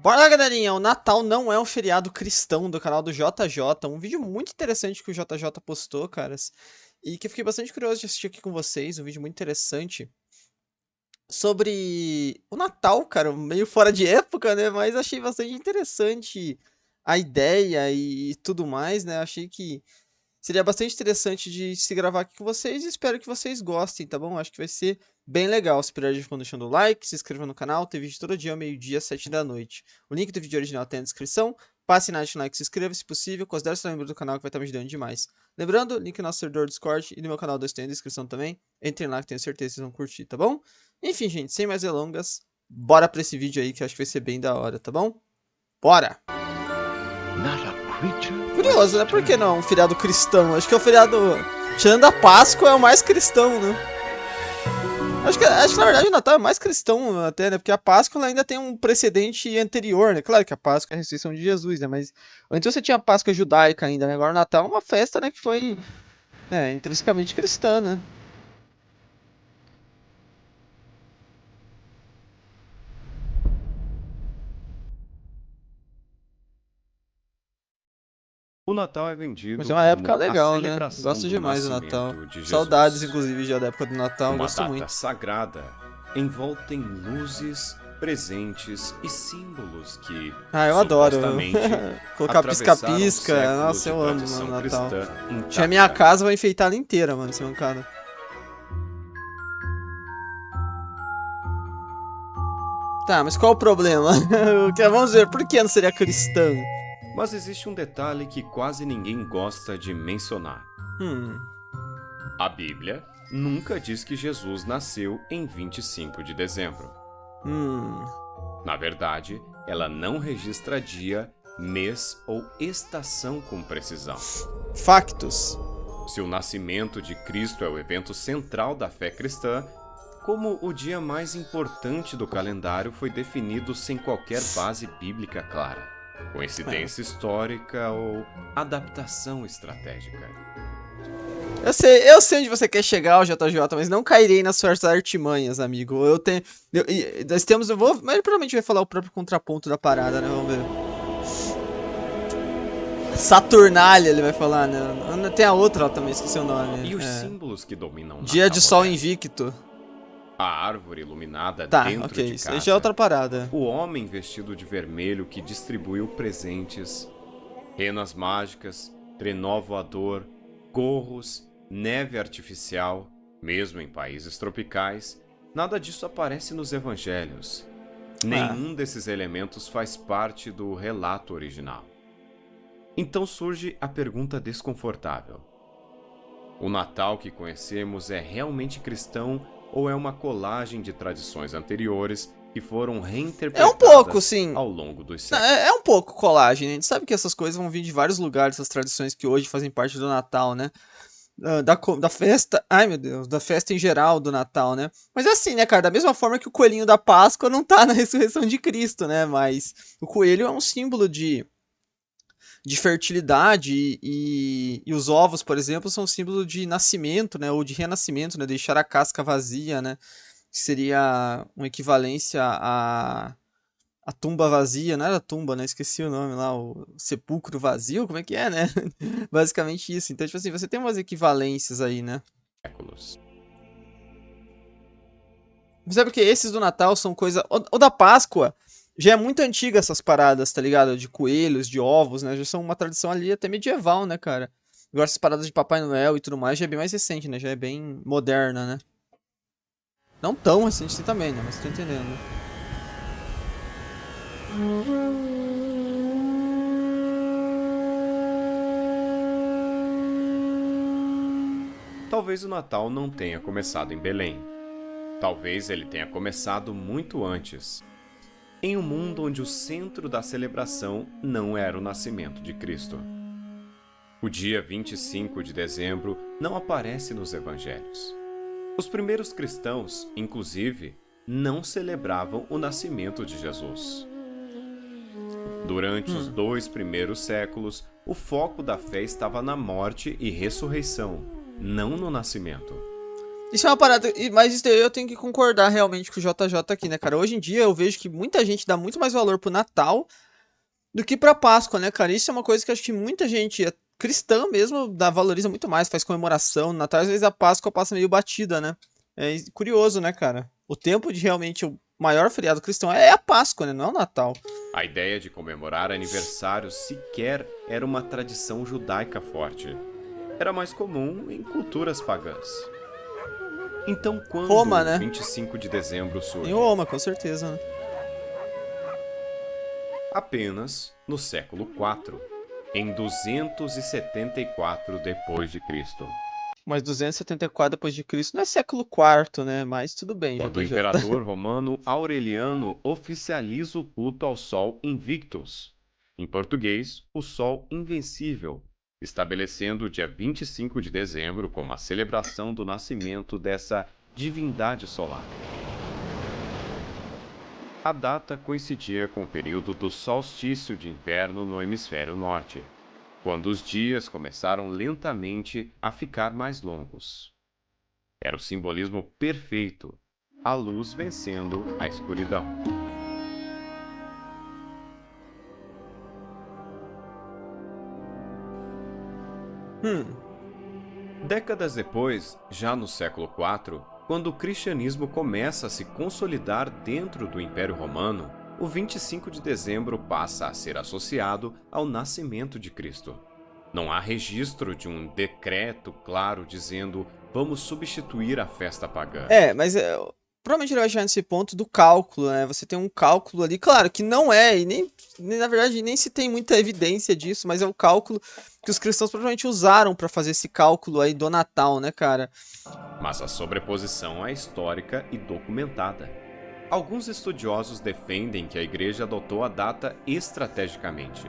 Bora lá, galerinha! O Natal não é um feriado cristão do canal do JJ. Um vídeo muito interessante que o JJ postou, caras. E que eu fiquei bastante curioso de assistir aqui com vocês. Um vídeo muito interessante sobre o Natal, cara. Meio fora de época, né? Mas achei bastante interessante a ideia e tudo mais, né? Achei que seria bastante interessante de se gravar aqui com vocês e espero que vocês gostem, tá bom? Acho que vai ser bem legal. Se puder, ficam deixando o like, se inscreva no canal, tem vídeo todo dia, ao meio-dia, 7 da noite. O link do vídeo original tem na descrição. Passe na like, se inscreva se possível, considere ser membro do canal que vai estar me ajudando demais. Lembrando, link no nosso servidor Discord e no meu canal 2 tem na descrição também. Entrem lá que tenho certeza que vocês vão curtir, tá bom? Enfim, gente, sem mais delongas, bora pra esse vídeo aí que eu acho que vai ser bem da hora, tá bom? Bora! Curioso, né? Por que não um feriado cristão? Acho que é o feriado, tirando a Páscoa, é o mais cristão, né? Acho que na verdade o Natal é mais cristão até, né? Porque a Páscoa ela ainda tem um precedente anterior, né? Claro que a Páscoa é a ressurreição de Jesus, né? Mas antes você tinha a Páscoa judaica ainda, né? Agora o Natal é uma festa, né? Que foi, intrinsecamente cristã, né? O Natal é Mas é vendido uma época como a legal, né? celebração Gosto do demais do Natal. nascimento de Saudades, Jesus. inclusive, já da época do Natal. Uma Gosto data muito. sagrada, envolta em luzes, presentes e símbolos que, Ah, eu adoro. supostamente, Colocar atravessaram pisca-pisca. séculos Nossa, de eu amo, tradição mano, Natal. cristã Tinha minha intacta. casa, vou enfeitar ela inteira, mano, se mancada. Tá, mas qual o problema? Vamos ver, por que não seria cristã? Mas existe um detalhe que quase ninguém gosta de mencionar. Hum, A Bíblia nunca diz que Jesus nasceu em 25 de dezembro. hum. Na verdade, ela não registra dia, mês ou estação com precisão. Factos. Se o nascimento de Cristo é o evento central da fé cristã, como o dia mais importante do calendário foi definido sem qualquer base bíblica clara? Coincidência histórica ou adaptação estratégica? Eu sei onde você quer chegar, o JJ, mas não cairei nas suas artimanhas, amigo. Nós temos. Mas ele provavelmente vai falar o próprio contraponto da parada, né? Vamos ver. Saturnália, ele vai falar, né? Tem a outra lá também, esqueci o nome. E os símbolos que dominam o Dia Natal de Sol moderno? Invicto. A árvore iluminada Tá, dentro ok. de Isso aí já é casa. outra parada. O homem vestido de vermelho que distribuiu presentes, renas mágicas, trenó voador, gorros, neve artificial, mesmo em países tropicais, nada disso aparece nos evangelhos. Nenhum desses elementos faz parte do relato original. Então surge a pergunta desconfortável: o Natal que conhecemos é realmente cristão ou é uma colagem de tradições anteriores que foram reinterpretadas pouco, sim. ao longo dos Não, séculos? é um pouco colagem, né? A gente sabe que essas coisas vão vir de vários lugares, essas tradições que hoje fazem parte do Natal, né? Da festa. Ai, meu Deus, da festa em geral do Natal, né? Mas é assim, né, cara? Da mesma forma que o coelhinho da Páscoa não tá na ressurreição de Cristo, né? Mas o coelho é um símbolo de fertilidade e os ovos, por exemplo, são símbolo de nascimento, né? Ou de renascimento, né? Deixar a casca vazia, né? Que seria uma equivalência a tumba vazia, não era tumba, né? Esqueci o nome lá, o sepulcro vazio, como é que é, né? Basicamente isso. Então, tipo assim, você tem umas equivalências aí, né? Mas é porque esses do Natal são coisa. O da Páscoa já é muito antiga essas paradas, tá ligado? De coelhos, de ovos, né? Já são uma tradição ali até medieval, né, cara? Agora essas paradas de Papai Noel e tudo mais já é bem mais recente, né? Já é bem moderna, né? Não tão recente assim também, né? Mas você tá entendendo, né? Talvez o Natal não tenha começado em Belém. Talvez ele tenha começado muito antes, em um mundo onde o centro da celebração não era o nascimento de Cristo. O dia 25 de dezembro não aparece nos evangelhos. Os primeiros cristãos, inclusive, não celebravam o nascimento de Jesus. Durante os 2 primeiros séculos, o foco da fé estava na morte e ressurreição, não no nascimento. Isso é uma parada, mas isso daí eu tenho que concordar realmente com o JJ aqui, né, cara? Hoje em dia eu vejo que muita gente dá muito mais valor pro Natal do que pra Páscoa, né, cara? Isso é uma coisa que eu acho que muita gente cristã mesmo valoriza muito mais, faz comemoração. No Natal, às vezes a Páscoa passa meio batida, né? É curioso, né, cara? O tempo de realmente o maior feriado cristão é a Páscoa, né? Não é o Natal. A ideia de comemorar aniversários sequer era uma tradição judaica forte. Era mais comum em culturas pagãs. Então, quando Roma, o né? 25 de dezembro Em surge? Roma, com certeza, né? Apenas no século IV, em 274 depois de Cristo, Mas 274 depois de Cristo não é século IV, né? Mas tudo bem, quando o JJ. imperador romano Aureliano oficializa o culto ao Sol Invictus, em português, o Sol Invencível, estabelecendo o dia 25 de dezembro como a celebração do nascimento dessa divindade solar. A data coincidia com o período do solstício de inverno no hemisfério norte, quando os dias começaram lentamente a ficar mais longos. Era o simbolismo perfeito, a luz vencendo a escuridão. Hum. Décadas depois, já no século IV, quando o cristianismo começa a se consolidar dentro do Império Romano, o 25 de dezembro passa a ser associado ao nascimento de Cristo. Não há registro de um decreto claro dizendo vamos substituir a festa pagã. Mas provavelmente ele vai chegar nesse ponto do cálculo, né? Você tem um cálculo ali, claro que não é, e nem na verdade nem se tem muita evidência disso, mas é o cálculo que os cristãos provavelmente usaram para fazer esse cálculo aí do Natal, né, cara? Mas a sobreposição é histórica e documentada. Alguns estudiosos defendem que a igreja adotou a data estrategicamente.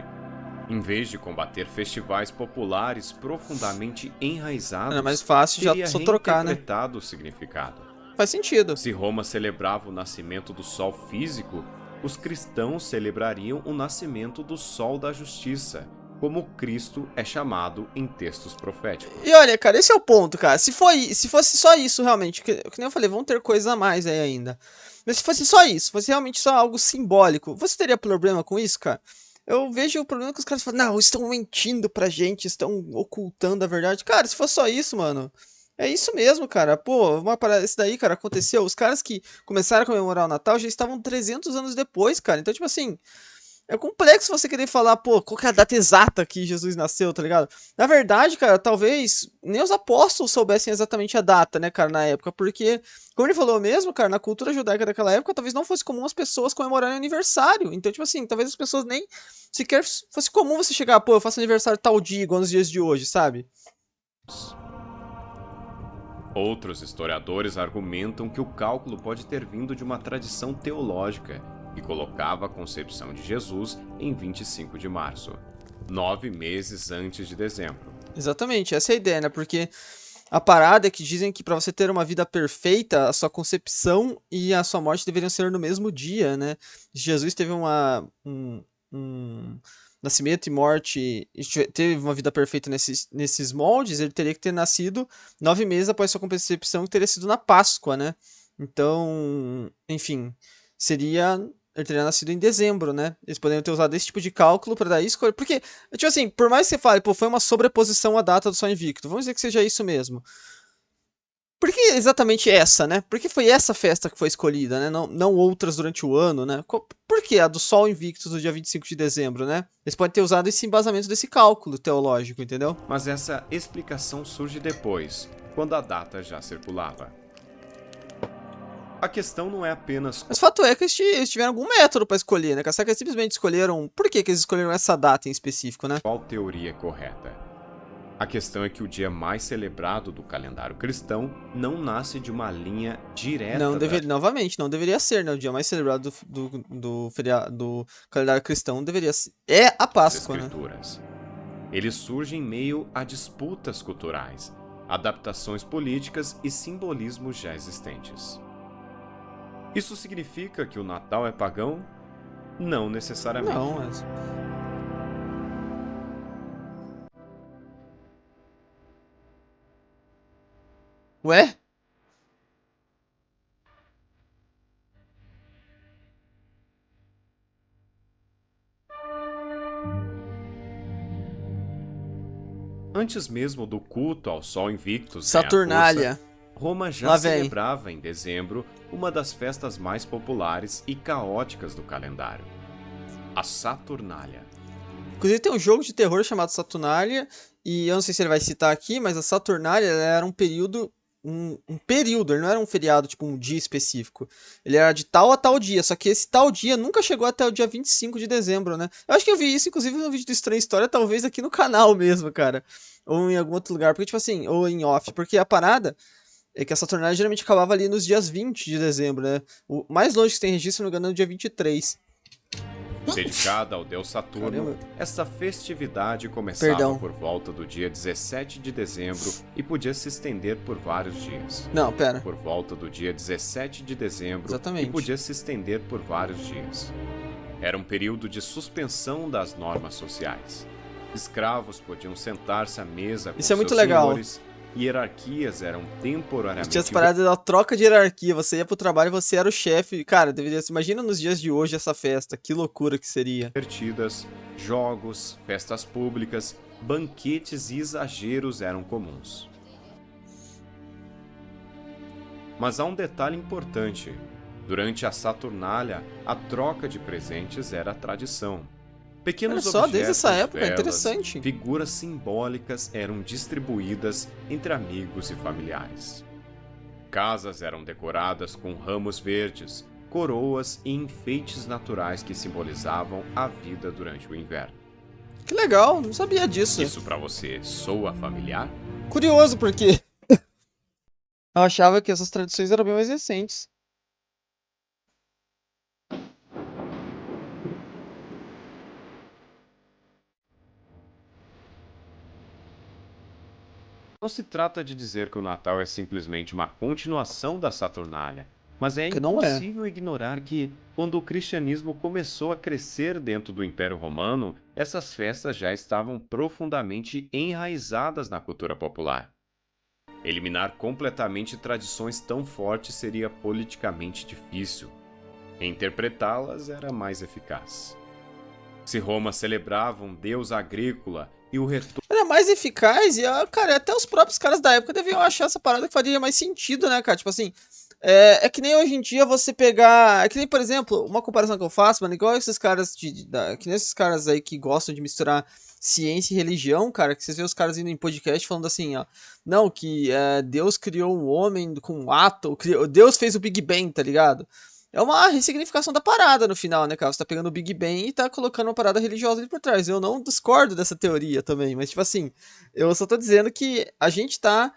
Em vez de combater festivais populares profundamente É mais enraizados, fácil já teria só trocar, né? reinterpretado o significado. Faz sentido. Se Roma celebrava o nascimento do sol físico, os cristãos celebrariam o nascimento do sol da justiça, como Cristo é chamado em textos proféticos. E olha, cara, esse é o ponto, cara. Se fosse só isso realmente, que nem eu falei, vão ter coisa a mais aí ainda. Mas se fosse só isso, fosse realmente só algo simbólico, você teria problema com isso, cara? Eu vejo o problema que os caras falam, não, estão mentindo pra gente, estão ocultando a verdade. Cara, se fosse só isso, mano, é isso mesmo, cara. Pô, uma parada, isso daí, cara, aconteceu. Os caras que começaram a comemorar o Natal já estavam 300 anos depois, cara. Então, tipo assim, é complexo você querer falar, pô, qual que é a data exata que Jesus nasceu, tá ligado? Na verdade, cara, talvez nem os apóstolos soubessem exatamente a data, né, cara, na época, porque, como ele falou mesmo, cara, na cultura judaica daquela época, talvez não fosse comum as pessoas comemorarem aniversário. Então, tipo assim, talvez as pessoas nem sequer fosse comum você chegar, pô, eu faço aniversário tal dia, igual nos dias de hoje, sabe? Outros historiadores argumentam que o cálculo pode ter vindo de uma tradição teológica que colocava a concepção de Jesus em 25 de março, 9 meses antes de dezembro. Exatamente, essa é a ideia, né? Porque a parada é que dizem que pra você ter uma vida perfeita, a sua concepção e a sua morte deveriam ser no mesmo dia, né? Jesus teve um nascimento e morte, e teve uma vida perfeita nesses moldes, ele teria que ter nascido 9 meses após sua concepção, que teria sido na Páscoa, né? Então, enfim, seria. Ele teria nascido em dezembro, né? Eles poderiam ter usado esse tipo de cálculo pra dar escolha. Porque, tipo assim, por mais que você fale, pô, foi uma sobreposição à data do Sol Invicto, vamos dizer que seja isso mesmo. Por que exatamente essa, né? Por que foi essa festa que foi escolhida, né? Não outras durante o ano, né? Por que a do Sol Invictus do dia 25 de dezembro, né? Eles podem ter usado esse embasamento desse cálculo teológico, entendeu? Mas essa explicação surge depois, quando a data já circulava. A questão não é apenas Mas fato é que eles tiveram algum método pra escolher, né? Será que eles simplesmente escolheram... Por que eles escolheram essa data em específico, né? qual teoria é correta. A questão é que o dia mais celebrado do calendário cristão não nasce de uma linha direta Novamente, não deveria ser, né? O dia mais celebrado do feriado do calendário cristão deveria ser. É a das Páscoa, né? escrituras. Ele surge em meio a disputas culturais, adaptações políticas e simbolismos já existentes. Isso significa que o Natal é pagão? Não necessariamente. Não, mas... Ué? Antes mesmo do culto ao Sol Invictus ganhar Saturnália. força, Roma já Lá vem. celebrava em dezembro uma das festas mais populares e caóticas do calendário, a Saturnália. Inclusive tem um jogo de terror chamado Saturnália, e eu não sei se ele vai citar aqui, mas a Saturnália ela era um período, um período, ele não era um feriado, tipo um dia específico. Ele era de tal a tal dia, só que esse tal dia nunca chegou até o dia 25 de dezembro, né? Eu acho que eu vi isso, inclusive, no vídeo do Estranha História, talvez aqui no canal mesmo, cara. Ou em algum outro lugar, porque, tipo assim, ou em off, porque a parada é que a Saturnália geralmente acabava ali nos dias 20 de dezembro, né? O mais longe que tem registro, se não me engano, é no dia 23. Dedicada ao deus Saturno, Caramba. essa festividade começava Perdão. por volta do dia 17 de dezembro e podia se estender por vários dias. Não, pera. Por volta do dia 17 de dezembro Exatamente. e podia se estender por vários dias. Era um período de suspensão das normas sociais. Escravos podiam sentar-se à mesa com Isso é muito seus legal. senhores, hierarquias eram temporariamente Tinha as paradas da troca de hierarquia. Você ia pro trabalho e você era o chefe. Cara, deveria ser. Imagina nos dias de hoje essa festa. Que loucura que seria. invertidas, jogos, festas públicas, banquetes e exageros eram comuns. Mas há um detalhe importante. Durante a Saturnália, a troca de presentes era tradição. Pequenos Olha só, desde objetos, essa época, velas, interessante. figuras simbólicas eram distribuídas entre amigos e familiares. Casas eram decoradas com ramos verdes, coroas e enfeites naturais que simbolizavam a vida durante o inverno. Que legal, não sabia disso. Isso pra você soa familiar? Curioso, porque eu achava que essas tradições eram bem mais recentes. Não se trata de dizer que o Natal é simplesmente uma continuação da Saturnália, mas é Que não é. impossível ignorar que, quando o cristianismo começou a crescer dentro do Império Romano, essas festas já estavam profundamente enraizadas na cultura popular. Eliminar completamente tradições tão fortes seria politicamente difícil. Interpretá-las era mais eficaz. Se Roma celebrava um deus agrícola e o retorno Era mais eficaz e, cara, até os próprios caras da época deviam achar essa parada que faria mais sentido, né, cara? Tipo assim, é que nem hoje em dia você pegar. É que nem, por exemplo, uma comparação que eu faço, mano, igual esses caras que nem esses caras aí que gostam de misturar ciência e religião, cara, que vocês vê os caras indo em podcast falando assim, ó. Não, que Deus criou um homem com um átomo, Deus fez o Big Bang, tá ligado? É uma ressignificação da parada no final, né, cara? Você tá pegando o Big Bang e tá colocando uma parada religiosa ali por trás. Eu não discordo dessa teoria também, mas, tipo assim, eu só tô dizendo que a gente tá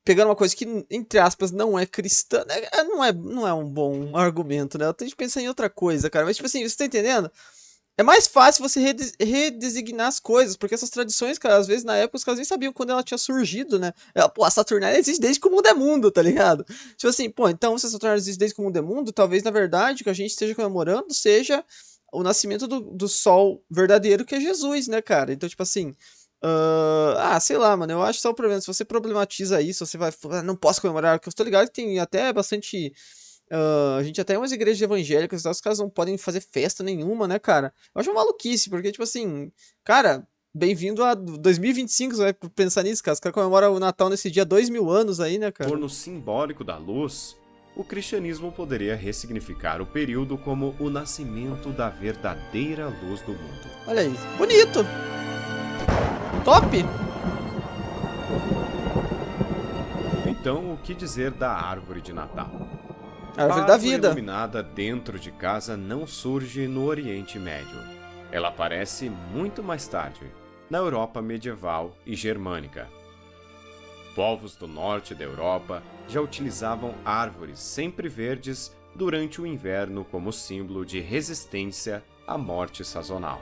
pegando uma coisa que, entre aspas, não é cristã. Não é um bom argumento, né? Eu tenho que pensar em outra coisa, cara. Mas, tipo assim, você tá entendendo? É mais fácil você redesignar as coisas, porque essas tradições, cara, às vezes na época os caras nem sabiam quando ela tinha surgido, né? Pô, a Saturnália existe desde que o mundo é mundo, tá ligado? Tipo assim, pô, então se a Saturnália existe desde que o mundo é mundo, talvez na verdade o que a gente esteja comemorando seja o nascimento do sol verdadeiro que é Jesus, né, cara? Então, tipo assim, sei lá, mano, eu acho só o problema. Se você problematiza isso, você vai falar, não posso comemorar, porque eu tô ligado que tem até bastante. A gente até umas igrejas evangélicas e tal, os caras não podem fazer festa nenhuma, né, cara? Eu acho uma maluquice, porque, tipo assim, cara, bem-vindo a 2025, você vai pensar nisso, cara. Os caras comemoram o Natal nesse dia há 2000 anos aí, né, cara? simbólico da luz, o cristianismo poderia ressignificar o período como o nascimento da verdadeira luz do mundo. Olha aí, bonito! Top! Então, o que dizer da árvore de Natal? A árvore da vida. iluminada dentro de casa não surge no Oriente Médio. Ela aparece muito mais tarde, na Europa medieval e germânica. Povos do norte da Europa já utilizavam árvores sempre verdes durante o inverno como símbolo de resistência à morte sazonal.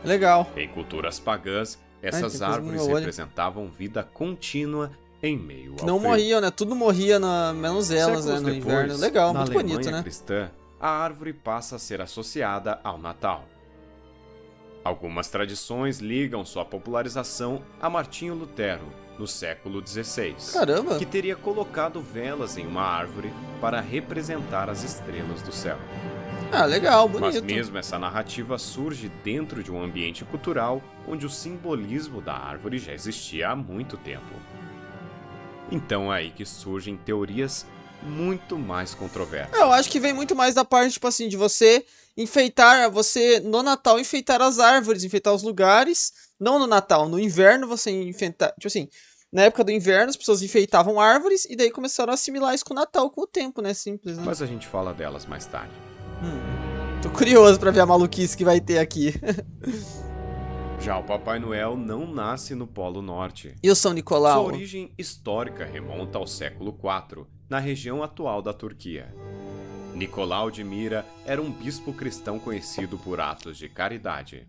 Legal. Em culturas pagãs, essas tem coisa no árvores meu olho. representavam vida contínua em meio ao Não frio. morriam, né? Tudo morria, menos elas, né, Séculos no depois, inverno. Legal, na muito Alemanha bonito, né? cristã, a árvore passa a ser associada ao Natal. Algumas tradições ligam sua popularização a Martinho Lutero, no século XVI, Caramba! que teria colocado velas em uma árvore para representar as estrelas do céu. Ah, legal, Mas bonito. mesmo essa narrativa surge dentro de um ambiente cultural onde o simbolismo da árvore já existia há muito tempo. Então é aí que surgem teorias muito mais Eu controversas. acho que vem muito mais da parte, tipo assim, de você enfeitar, você no Natal enfeitar as árvores, enfeitar os lugares. Não no Natal, no inverno você enfeitar. Tipo assim, na época do inverno as pessoas enfeitavam árvores e daí começaram a assimilar isso com o Natal, com o tempo, né? Simples, né? Mas a gente fala delas mais tarde. Tô curioso pra ver a maluquice que vai ter aqui. Já o Papai Noel não nasce no Polo Norte. E o São Sua Nicolau? origem histórica remonta ao século IV, na região atual da Turquia. Nicolau de Mira era um bispo cristão conhecido por atos de caridade.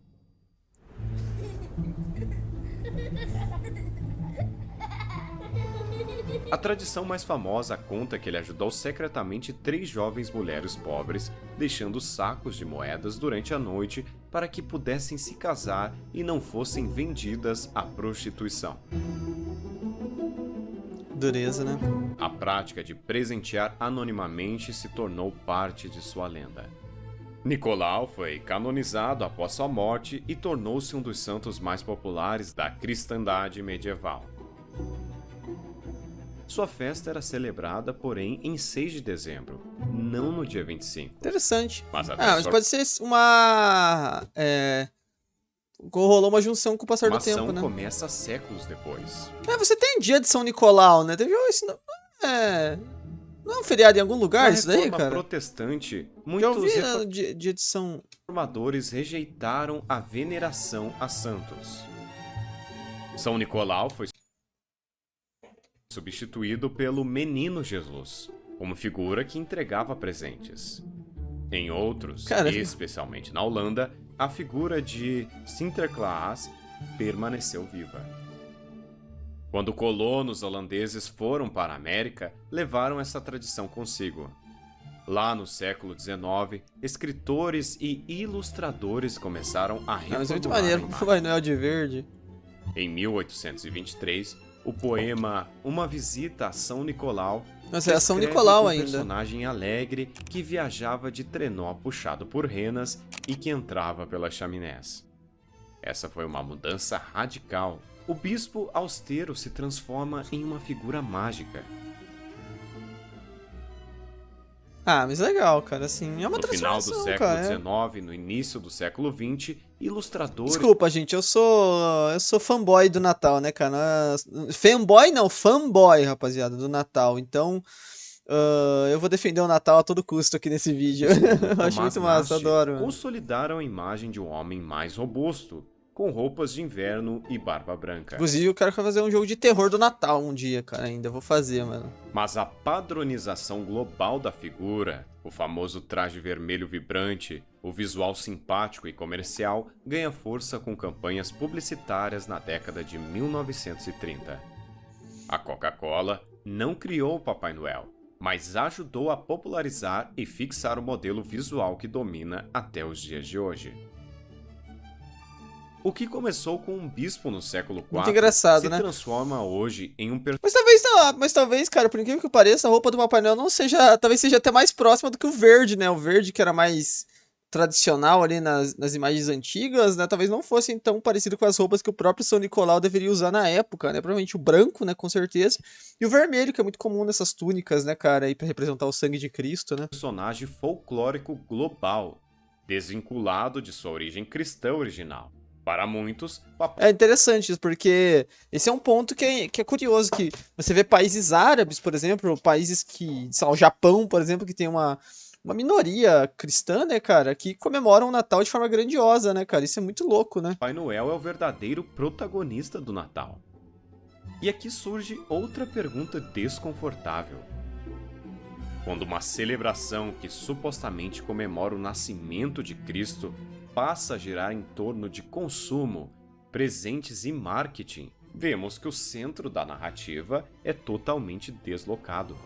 A tradição mais famosa conta que ele ajudou secretamente 3 jovens mulheres pobres, deixando sacos de moedas durante a noite para que pudessem se casar e não fossem vendidas à prostituição. Dureza, né? A prática de presentear anonimamente se tornou parte de sua lenda. Nicolau foi canonizado após sua morte e tornou-se um dos santos mais populares da cristandade medieval. Sua festa era celebrada, porém, em 6 de dezembro, não no dia 25. Interessante. Mas Ah, mas pode ser uma. Rolou uma junção com o passar do tempo, ação né? começa séculos depois. Você tem dia de São Nicolau, né? Teve isso. Não, não é um feriado em algum Na lugar isso daí, reforma cara? protestante, Já muitos ouvi dia de São. reformadores rejeitaram a veneração a santos. São Nicolau foi substituído pelo Menino Jesus, como figura que entregava presentes. Em outros, Cara. especialmente na Holanda, a figura de Sinterklaas permaneceu viva. Quando colonos holandeses foram para a América, levaram essa tradição consigo. Lá no século XIX, escritores e ilustradores começaram a Mas é muito reformular a maneiro. imagem. Papai Noel de verde. Em 1823, o poema Uma Visita a São Nicolau Nossa, é São descreve Nicolau um ainda. personagem alegre que viajava de trenó puxado por renas e que entrava pelas chaminés. Essa foi uma mudança radical. O bispo austero se transforma em uma figura mágica. Ah, mas legal, cara. Assim, é uma No final do transformação, século cara. XIX, no início do século XX, ilustradores Desculpa, gente, eu sou fanboy do Natal, né, cara? Fanboy não, fanboy, rapaziada, do Natal. Então, eu vou defender o Natal a todo custo aqui nesse vídeo. como Eu acho Tomás muito massa, Nashe adoro, mano. consolidaram a imagem de um homem mais robusto, com roupas de inverno e barba branca. Inclusive, eu quero fazer um jogo de terror do Natal um dia, cara, ainda. Vou fazer, mano. Mas a padronização global da figura, o famoso traje vermelho vibrante, o visual simpático e comercial, ganha força com campanhas publicitárias na década de 1930. A Coca-Cola não criou o Papai Noel, mas ajudou a popularizar e fixar o modelo visual que domina até os dias de hoje. O que começou com um bispo no século IV Muito engraçado, se né? transforma hoje em um Mas talvez, cara, por incrível que pareça, a roupa do Papai Noel não seja. Talvez seja até mais próxima do que o verde, né? O verde que era mais tradicional ali nas imagens antigas, né? Talvez não fosse tão parecido com as roupas que o próprio São Nicolau deveria usar na época, né? Provavelmente o branco, né? Com certeza. E o vermelho, que é muito comum nessas túnicas, né, cara? Aí pra representar o sangue de Cristo, né? personagem folclórico global, desvinculado de sua origem cristã original. Para muitos, É interessante isso, porque esse é um ponto que é curioso, que você vê países árabes, por exemplo, países que, sei lá, o Japão, por exemplo, que tem uma minoria cristã, né, cara, que comemoram o Natal de forma grandiosa, né, cara, isso é muito louco, né? Papai Noel é o verdadeiro protagonista do Natal. E aqui surge outra pergunta desconfortável. Quando uma celebração que supostamente comemora o nascimento de Cristo passa a girar em torno de consumo, presentes e marketing, vemos que o centro da narrativa é totalmente deslocado.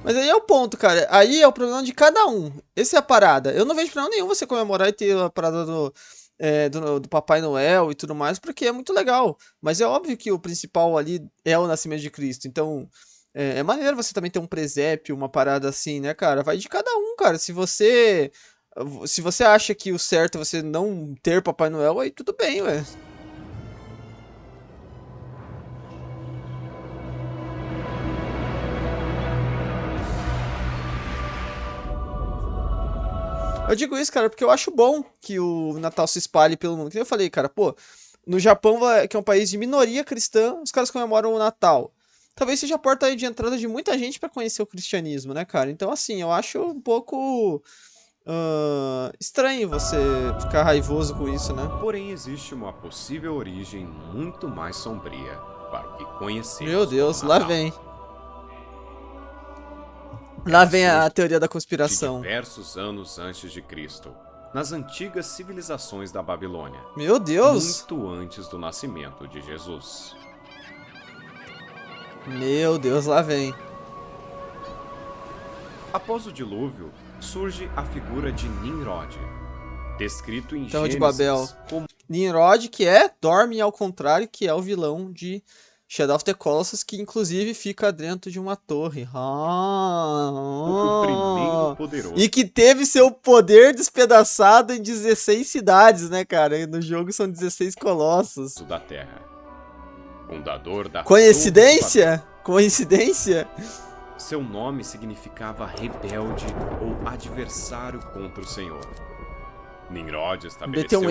Mas aí é o ponto, cara, aí é o problema de cada um, essa é a parada, eu não vejo problema nenhum você comemorar e ter a parada do Papai Noel e tudo mais, porque é muito legal, mas é óbvio que o principal ali é o nascimento de Cristo, então... É maneiro você também ter um presépio, uma parada assim, né, cara? Vai de cada um, cara. Se você acha que o certo é você não ter Papai Noel, aí tudo bem, ué. Eu digo isso, cara, porque eu acho bom que o Natal se espalhe pelo mundo. Que nem eu falei, cara, pô, no Japão, que é um país de minoria cristã, os caras comemoram o Natal. Talvez seja a porta aí de entrada de muita gente pra conhecer o cristianismo, né, cara? Então, assim, eu acho um pouco estranho você ficar raivoso com isso, né? Porém, existe uma possível origem muito mais sombria para o que Meu conhecemos como Deus, lá Natal. vem. Lá Ela vem a surge teoria da de conspiração. diversos anos antes de Cristo, nas antigas civilizações da Babilônia, Meu Deus! muito antes do nascimento de Jesus. Meu Deus, lá vem. Após o dilúvio, surge a figura de Nimrod, descrito em Torre de Babel. Gênesis como Nimrod, dorme ao contrário, que é o vilão de Shadow of the Colossus, que inclusive fica dentro de uma torre. o primeiro E poderoso que teve seu poder despedaçado em 16 cidades, né, cara? No jogo são 16 colossos. da Terra, fundador da Torre de Babel. Coincidência? Coincidência? Seu nome significava rebelde ou adversário contra o Senhor. Nimrod estabeleceu Meteu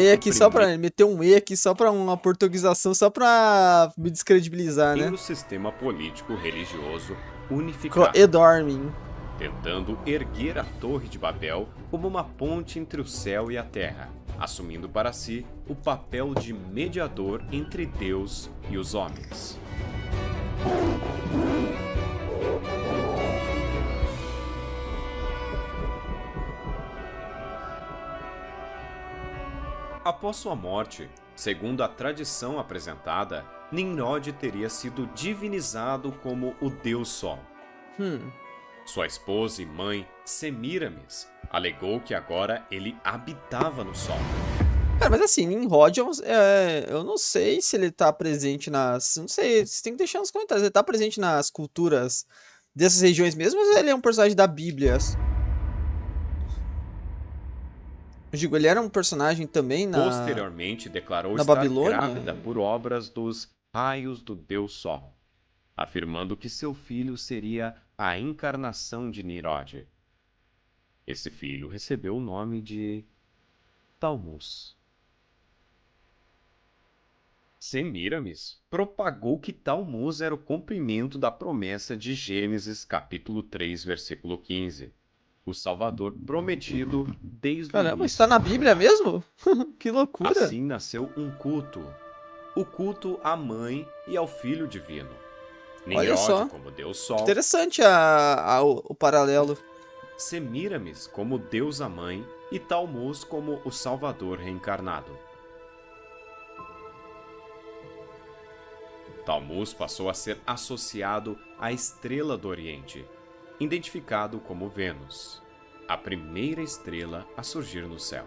um E aqui só pra uma portuguesação, só pra me descredibilizar, né? o sistema político religioso unificado, Edormin. tentando erguer a Torre de Babel como uma ponte entre o céu e a terra, assumindo para si o papel de mediador entre Deus e os homens. Após sua morte, segundo a tradição apresentada, Nimrod teria sido divinizado como o Deus Sol. Sua esposa e mãe, Semiramis, alegou que agora ele habitava no Sol. Cara, mas assim, Nimrod, eu não sei se ele tá presente nas... Não sei, você tem que deixar nos comentários. Ele tá presente nas culturas dessas regiões mesmo, ou ele é um personagem da Bíblia? Eu digo, ele era um personagem também Posteriormente declarou na estar Babilônia? grávida por obras dos raios do Deus Sol, afirmando que seu filho seria a encarnação de Nimrod. Esse filho recebeu o nome de Talmuz. Semiramis propagou que Talmuz era o cumprimento da promessa de Gênesis capítulo 3, versículo 15. O Salvador prometido desde o Caramba, início. está na Bíblia mesmo? Que loucura! Assim nasceu um culto. O culto à mãe e ao filho divino. Olha só. Nimrod como Deus Sol, Interessante o paralelo. Semiramis como deusa mãe e Talmuz como o Salvador reencarnado. Talmuz passou a ser associado à estrela do Oriente, identificado como Vênus, a primeira estrela a surgir no céu.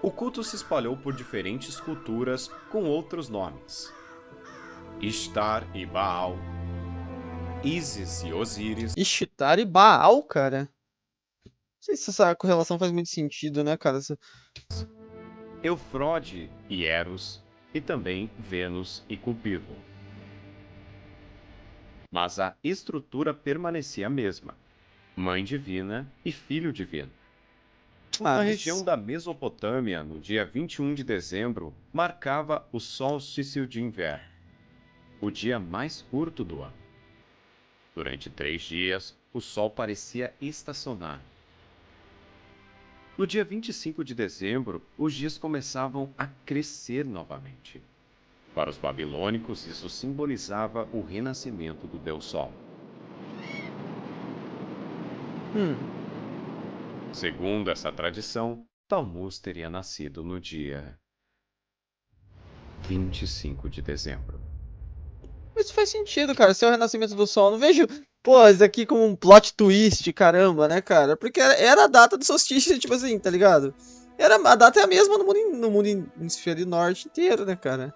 O culto se espalhou por diferentes culturas com outros nomes: Ishtar e Baal, Ísis e Osíris, Ishtar e Baal, cara. Não sei se essa correlação faz muito sentido, né, cara? Eufrode e Eros, e também Vênus e Cupido. Mas a estrutura permanecia a mesma: Mãe Divina e Filho Divino. Na região da Mesopotâmia, no dia 21 de dezembro, marcava o solstício de inverno, o dia mais curto do ano. Durante 3 dias, o sol parecia estacionar. No dia 25 de dezembro, os dias começavam a crescer novamente. Para os babilônicos, isso simbolizava o renascimento do Deus Sol. Segundo essa tradição, Talmuz teria nascido no dia 25 de dezembro. Isso faz sentido, cara. Ser o renascimento do sol. Não vejo, pô, isso aqui como um plot twist, caramba, né, cara? Porque era a data do solstício, tipo assim, tá ligado? A data é a mesma no mundo hemisfério norte inteiro, né, cara?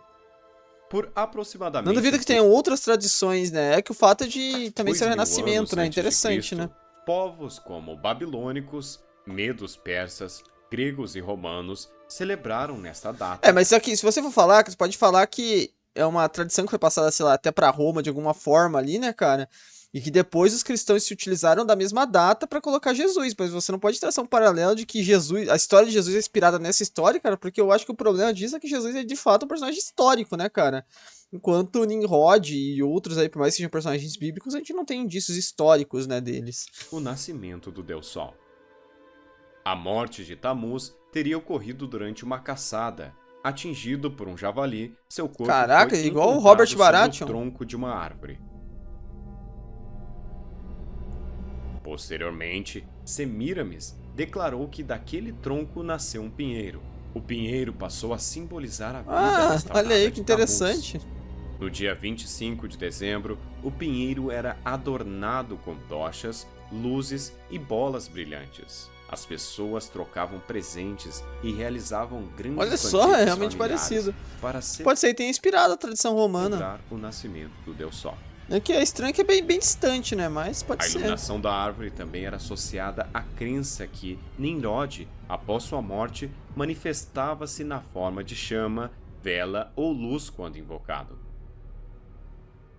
Por Não aproximadamente duvido que tenham outras tradições, né? É que o fato de também ser o 2000 anos renascimento, né? antes de Interessante, né? Cristo, povos como babilônicos, medos persas, gregos e romanos celebraram nesta É, data. mas aqui, se você for falar, você pode falar que é uma tradição que foi passada, sei lá, até pra Roma de alguma forma ali, né, cara? E que depois os cristãos se utilizaram da mesma data pra colocar Jesus, mas você não pode traçar um paralelo de que Jesus, a história de Jesus é inspirada nessa história, cara, porque eu acho que o problema disso é que Jesus é de fato um personagem histórico, né, cara? Enquanto Nimrod e outros aí, por mais que sejam personagens bíblicos, a gente não tem indícios históricos, né, deles. O nascimento do Deus Sol. A morte de Tamuz teria ocorrido durante uma caçada. Atingido por um javali, seu corpo Caraca, foi igual o Robert encontrado sob o Baratheon. tronco de uma árvore. Posteriormente, Semíramis declarou que daquele tronco nasceu um pinheiro. O pinheiro passou a simbolizar a vida Ah, restaurada olha aí que de Tamuz. interessante. No dia 25 de dezembro, o pinheiro era adornado com tochas, luzes e bolas brilhantes. As pessoas trocavam presentes e realizavam grandes Olha só, é banquetes realmente familiares parecido. para Pode ser que tenha inspirado a tradição romana. celebrar o nascimento do Deus Sol. É que é estranho que é bem distante, né? Mas pode A ser. iluminação da árvore também era associada à crença que Nimrod, após sua morte, manifestava-se na forma de chama, vela ou luz quando invocado.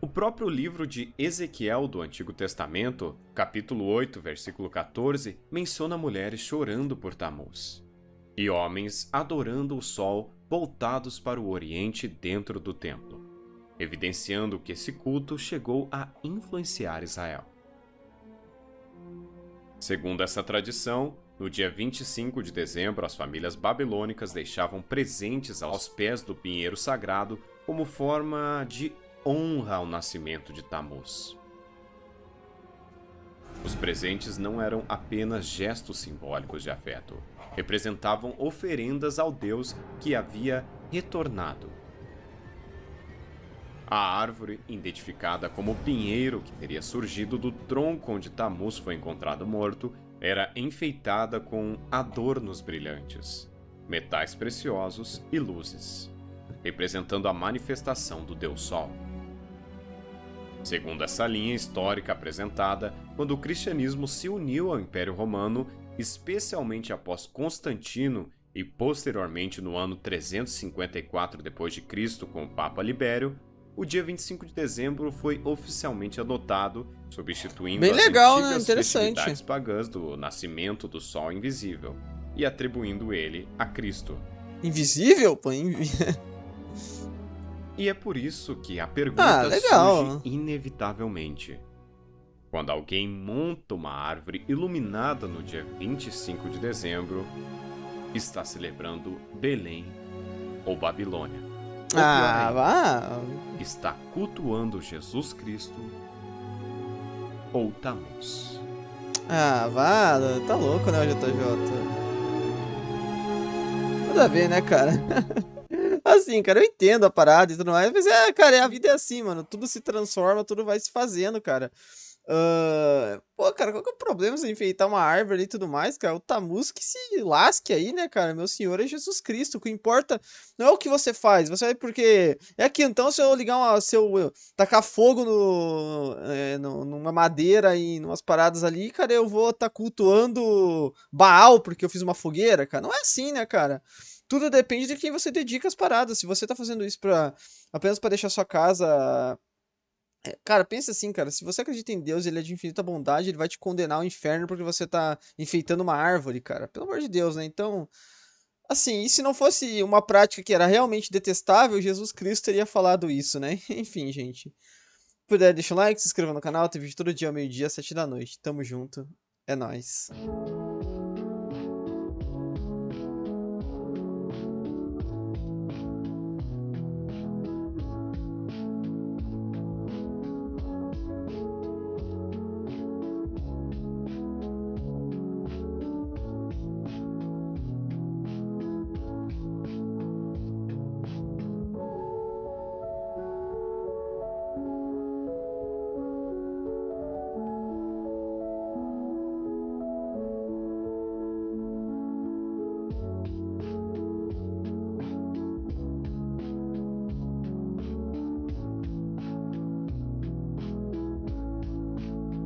O próprio livro de Ezequiel do Antigo Testamento, capítulo 8, versículo 14, menciona mulheres chorando por Tamuz e homens adorando o sol voltados para o oriente dentro do templo, evidenciando que esse culto chegou a influenciar Israel. Segundo essa tradição, no dia 25 de dezembro, as famílias babilônicas deixavam presentes aos pés do pinheiro sagrado como forma de honra ao nascimento de Tamuz. Os presentes não eram apenas gestos simbólicos de afeto, representavam oferendas ao Deus que havia retornado. A árvore, identificada como o pinheiro que teria surgido do tronco onde Tamuz foi encontrado morto, era enfeitada com adornos brilhantes, metais preciosos e luzes, representando a manifestação do Deus Sol. Segundo essa linha histórica apresentada, quando o cristianismo se uniu ao Império Romano, especialmente após Constantino e posteriormente no ano 354 d.C. com o Papa Libério, o dia 25 de dezembro foi oficialmente adotado, substituindo Bem as legal, né? antigas Interessante. festividades pagãs do nascimento do Sol invisível e atribuindo ele a Cristo. Invisível? Pô, E é por isso que a pergunta legal. surge inevitavelmente. Quando alguém monta uma árvore iluminada no dia 25 de dezembro, está celebrando Belém ou Babilônia. Ou pior ainda, vá. está cultuando Jesus Cristo ou Tamuz. Vá, tá louco, né, o JJ? Nada a ver, né, cara? Assim, cara, eu entendo a parada e tudo mais, mas cara, a vida é assim, mano. Tudo se transforma, tudo vai se fazendo, cara. Pô, cara, qual que é o problema se enfeitar uma árvore e tudo mais, cara? O Tamuz que se lasque aí, né, cara? Meu Senhor é Jesus Cristo. O que importa não é o que você faz. Você vai porque. É aqui, então, se eu ligar uma. Se eu tacar fogo numa madeira e numas paradas ali, cara, eu vou estar cultuando Baal porque eu fiz uma fogueira, cara. Não é assim, né, cara? Tudo depende de quem você dedica as paradas. Se você tá fazendo isso apenas pra deixar sua casa. Cara, pensa assim, cara. Se você acredita em Deus, ele é de infinita bondade, ele vai te condenar ao inferno porque você tá enfeitando uma árvore, cara. Pelo amor de Deus, né? Então, assim, e se não fosse uma prática que era realmente detestável, Jesus Cristo teria falado isso, né? Enfim, gente. Se puder, deixa um like, se inscreva no canal. Tem vídeo todo dia ao meio-dia, às 7 da noite. Tamo junto. É nóis.